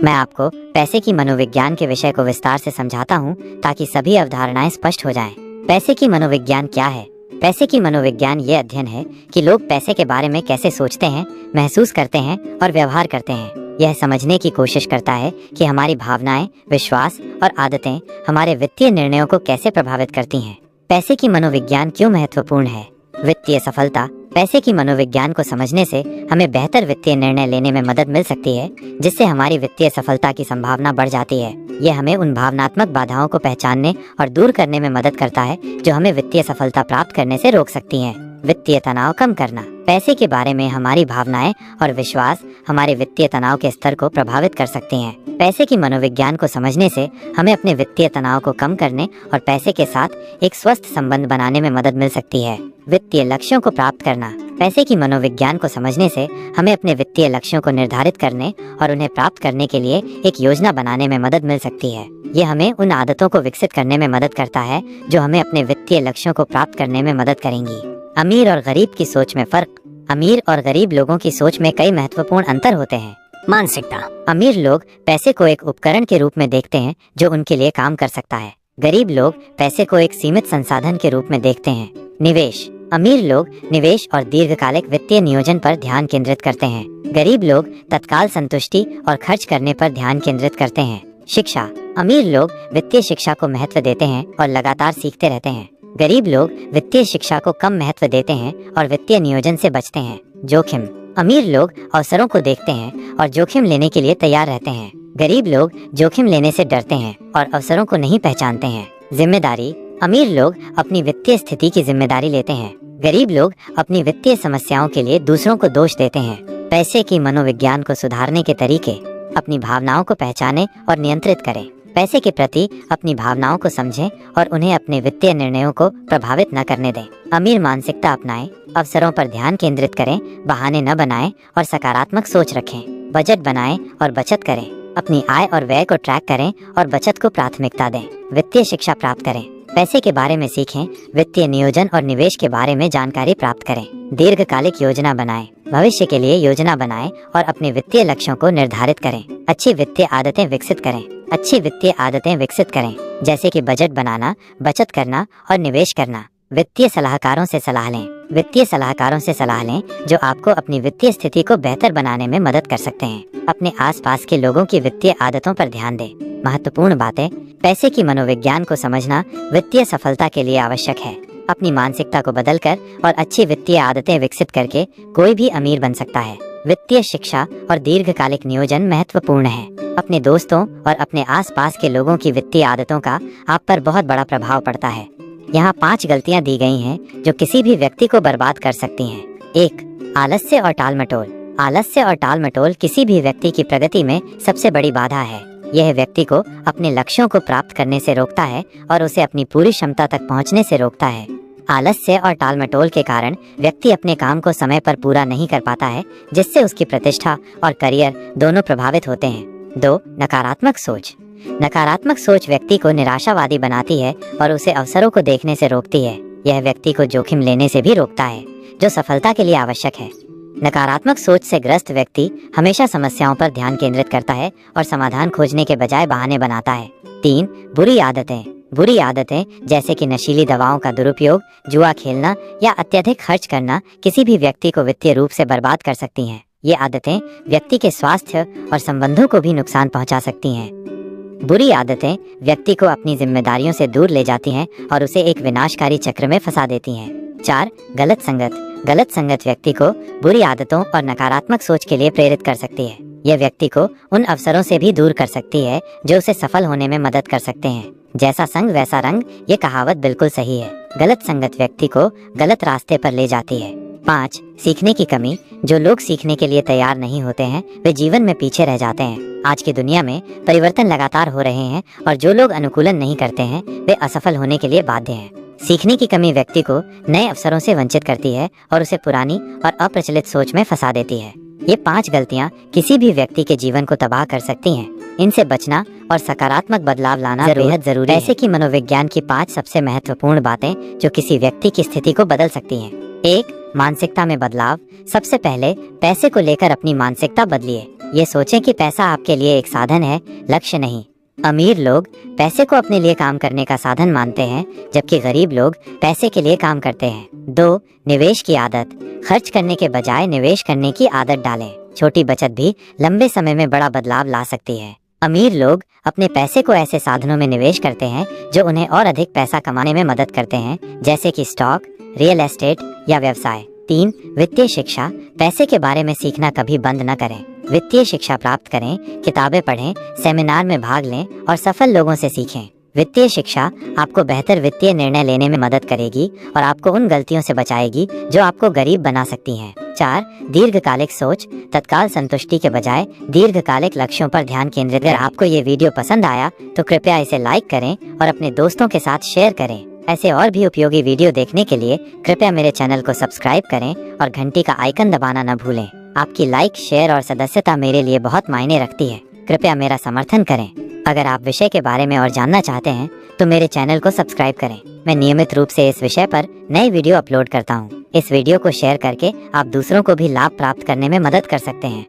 मैं आपको पैसे की मनोविज्ञान के विषय को विस्तार से समझाता हूँ ताकि सभी अवधारणाएं स्पष्ट हो जाएं। पैसे की मनोविज्ञान क्या है? पैसे की मनोविज्ञान ये अध्ययन है कि लोग पैसे के बारे में कैसे सोचते हैं, महसूस करते हैं और व्यवहार करते हैं। यह समझने की कोशिश करता है कि हमारी भावनाएं, विश्वास और आदतें हमारे वित्तीय निर्णयों को कैसे प्रभावित करती हैं। पैसे की मनोविज्ञान क्यों महत्वपूर्ण है? वित्तीय सफलता। पैसे की मनोविज्ञान को समझने से हमें बेहतर वित्तीय निर्णय लेने में मदद मिल सकती है, जिससे हमारी वित्तीय सफलता की संभावना बढ़ जाती है। यह हमें उन भावनात्मक बाधाओं को पहचानने और दूर करने में मदद करता है जो हमें वित्तीय सफलता प्राप्त करने से रोक सकती हैं। वित्तीय तनाव कम करना। पैसे के बारे में हमारी भावनाएं और विश्वास हमारे वित्तीय तनाव के स्तर को प्रभावित कर सकते हैं। पैसे की मनोविज्ञान को समझने से हमें अपने वित्तीय तनाव को कम करने और पैसे के साथ एक स्वस्थ संबंध बनाने में मदद मिल सकती है। वित्तीय लक्ष्यों को प्राप्त करना। पैसे की मनोविज्ञान को समझने से हमें अपने वित्तीय लक्ष्यों को निर्धारित करने और उन्हें प्राप्त करने के लिए एक योजना बनाने में मदद मिल सकती है। ये हमें उन आदतों को विकसित करने में मदद करता है जो हमें अपने वित्तीय लक्ष्यों को प्राप्त करने में मदद करेंगी। अमीर और गरीब की सोच में फर्क। अमीर और गरीब लोगों की सोच में कई महत्वपूर्ण अंतर होते हैं। मानसिकता। अमीर लोग पैसे को एक उपकरण के रूप में देखते हैं जो उनके लिए काम कर सकता है। गरीब लोग पैसे को एक सीमित संसाधन के रूप में देखते हैं। निवेश। अमीर लोग निवेश और दीर्घकालिक वित्तीय नियोजन पर ध्यान केंद्रित करते हैं। गरीब लोग तत्काल संतुष्टि और खर्च करने पर ध्यान केंद्रित करते हैं। शिक्षा। अमीर लोग वित्तीय शिक्षा को महत्व देते हैं और लगातार सीखते रहते हैं। गरीब लोग वित्तीय शिक्षा को कम महत्व देते हैं और वित्तीय नियोजन से बचते हैं। जोखिम। अमीर लोग अवसरों को देखते हैं और जोखिम लेने के लिए तैयार रहते हैं। गरीब लोग जोखिम लेने से डरते हैं और अवसरों को नहीं पहचानते हैं। जिम्मेदारी। अमीर लोग अपनी वित्तीय स्थिति की जिम्मेदारी लेते हैं। गरीब लोग अपनी वित्तीय समस्याओं के लिए दूसरों को दोष देते हैं। पैसे की मनोविज्ञान को सुधारने के तरीके। अपनी भावनाओं को पहचानें और नियंत्रित करें। पैसे के प्रति अपनी भावनाओं को समझें और उन्हें अपने वित्तीय निर्णयों को प्रभावित न करने दें। अमीर मानसिकता अपनाएं, अवसरों पर ध्यान केंद्रित करें, बहाने न बनाएं और सकारात्मक सोच रखें। बजट बनाएं और बचत करें। अपनी आय और व्यय को ट्रैक करें और बचत को प्राथमिकता दें। वित्तीय शिक्षा प्राप्त करें। पैसे के बारे में सीखें, वित्तीय नियोजन और निवेश के बारे में जानकारी प्राप्त करें। दीर्घकालिक योजना बनाएं। भविष्य के लिए योजना बनाएं और अपने वित्तीय लक्ष्यों को निर्धारित करें। अच्छी वित्तीय आदतें विकसित करें। अच्छी वित्तीय आदतें विकसित करें, जैसे कि बजट बनाना, बचत करना और निवेश करना। वित्तीय सलाहकारों से सलाह लें। वित्तीय सलाहकारों से सलाह लें जो आपको अपनी वित्तीय स्थिति को बेहतर बनाने में मदद कर सकते हैं। अपने आसपास के लोगों की वित्तीय आदतों पर ध्यान दें। महत्वपूर्ण बातें। पैसे की मनोविज्ञान को समझना वित्तीय सफलता के लिए आवश्यक है। अपनी मानसिकता को बदलकर और अच्छी वित्तीय आदतें विकसित करके कोई भी अमीर बन सकता है। वित्तीय शिक्षा और दीर्घकालिक नियोजन महत्वपूर्ण है। अपने दोस्तों और अपने आसपास के लोगों की वित्तीय आदतों का आप पर बहुत बड़ा प्रभाव पड़ता है। यहाँ 5 गलतियाँ दी गई हैं जो किसी भी व्यक्ति को बर्बाद कर सकती हैं। 1. आलस्य और टालमटोल। आलस्य और टालमटोल किसी भी व्यक्ति की प्रगति में सबसे बड़ी बाधा है। यह व्यक्ति को अपने लक्ष्यों को प्राप्त करने से रोकता है और उसे अपनी पूरी क्षमता तक पहुँचने से रोकता है। आलस्य और टालमटोल के कारण व्यक्ति अपने काम को समय पर पूरा नहीं कर पाता है, जिससे उसकी प्रतिष्ठा और करियर दोनों प्रभावित होते हैं। 2. नकारात्मक सोच। नकारात्मक सोच व्यक्ति को निराशावादी बनाती है और उसे अवसरों को देखने से रोकती है। यह व्यक्ति को जोखिम लेने से भी रोकता है, जो सफलता के लिए आवश्यक है। नकारात्मक सोच से ग्रस्त व्यक्ति हमेशा समस्याओं पर ध्यान केंद्रित करता है और समाधान खोजने के बजाय बहाने बनाता है। 3. बुरी आदतें। बुरी आदतें जैसे कि नशीली दवाओं का दुरुपयोग, जुआ खेलना या अत्यधिक खर्च करना किसी भी व्यक्ति को वित्तीय रूप से बर्बाद कर सकती हैं। ये आदतें व्यक्ति के स्वास्थ्य और संबंधों को भी नुकसान पहुंचा सकती हैं। बुरी आदतें व्यक्ति को अपनी जिम्मेदारियों से दूर ले जाती हैं और उसे एक विनाशकारी चक्र में फंसा देती हैं। 4. गलत संगत। गलत संगत व्यक्ति को बुरी आदतों और नकारात्मक सोच के लिए प्रेरित कर सकती है। यह व्यक्ति को उन अवसरों से भी दूर कर सकती है जो उसे सफल होने में मदद कर सकते हैं। जैसा संग वैसा रंग, ये कहावत बिल्कुल सही है। गलत संगत व्यक्ति को गलत रास्ते पर ले जाती है। 5. सीखने की कमी। जो लोग सीखने के लिए तैयार नहीं होते हैं वे जीवन में पीछे रह जाते हैं। आज की दुनिया में परिवर्तन लगातार हो रहे हैं और जो लोग अनुकूलन नहीं करते हैं वे असफल होने के लिए बाध्य हैं। सीखने की कमी व्यक्ति को नए अवसरों से वंचित करती है और उसे पुरानी और अप्रचलित सोच में फंसा देती है। ये 5 गलतियाँ किसी भी व्यक्ति के जीवन को तबाह कर सकती हैं। इनसे बचना और सकारात्मक बदलाव लाना बेहद जरूरी है। पैसे की मनोविज्ञान की 5 सबसे महत्वपूर्ण बातें जो किसी व्यक्ति की स्थिति को बदल सकती हैं। 1. मानसिकता में बदलाव। सबसे पहले पैसे को लेकर अपनी मानसिकता बदलिए। ये सोचें कि पैसा आपके लिए एक साधन है, लक्ष्य नहीं। अमीर लोग पैसे को अपने लिए काम करने का साधन मानते हैं, जबकि गरीब लोग पैसे के लिए काम करते हैं। 2. निवेश की आदत। खर्च करने के बजाय निवेश करने की आदत डालें। छोटी बचत भी लंबे समय में बड़ा बदलाव ला सकती है। अमीर लोग अपने पैसे को ऐसे साधनों में निवेश करते हैं जो उन्हें और अधिक पैसा कमाने में मदद करते हैं, जैसे कि स्टॉक, रियल एस्टेट या व्यवसाय। 3. वित्तीय शिक्षा। पैसे के बारे में सीखना कभी बंद न करें। वित्तीय शिक्षा प्राप्त करें, किताबें पढ़ें, सेमिनार में भाग लें और सफल लोगों से सीखें। वित्तीय शिक्षा आपको बेहतर वित्तीय निर्णय लेने में मदद करेगी और आपको उन गलतियों से बचाएगी जो आपको गरीब बना सकती हैं। 4. दीर्घकालिक सोच। तत्काल संतुष्टि के बजाय दीर्घकालिक लक्ष्यों पर ध्यान केंद्रित करें। अगर आपको ये वीडियो पसंद आया तो कृपया इसे लाइक करें और अपने दोस्तों के साथ शेयर करें। ऐसे और भी उपयोगी वीडियो देखने के लिए कृपया मेरे चैनल को सब्सक्राइब करें और घंटी का आइकन दबाना न भूलें। आपकी लाइक, शेयर और सदस्यता मेरे लिए बहुत मायने रखती है। कृपया मेरा समर्थन करें। अगर आप विषय के बारे में और जानना चाहते हैं तो मेरे चैनल को सब्सक्राइब करें। मैं नियमित रूप से इस विषय पर नए वीडियो अपलोड करता हूँ। इस वीडियो को शेयर करके आप दूसरों को भी लाभ प्राप्त करने में मदद कर सकते हैं।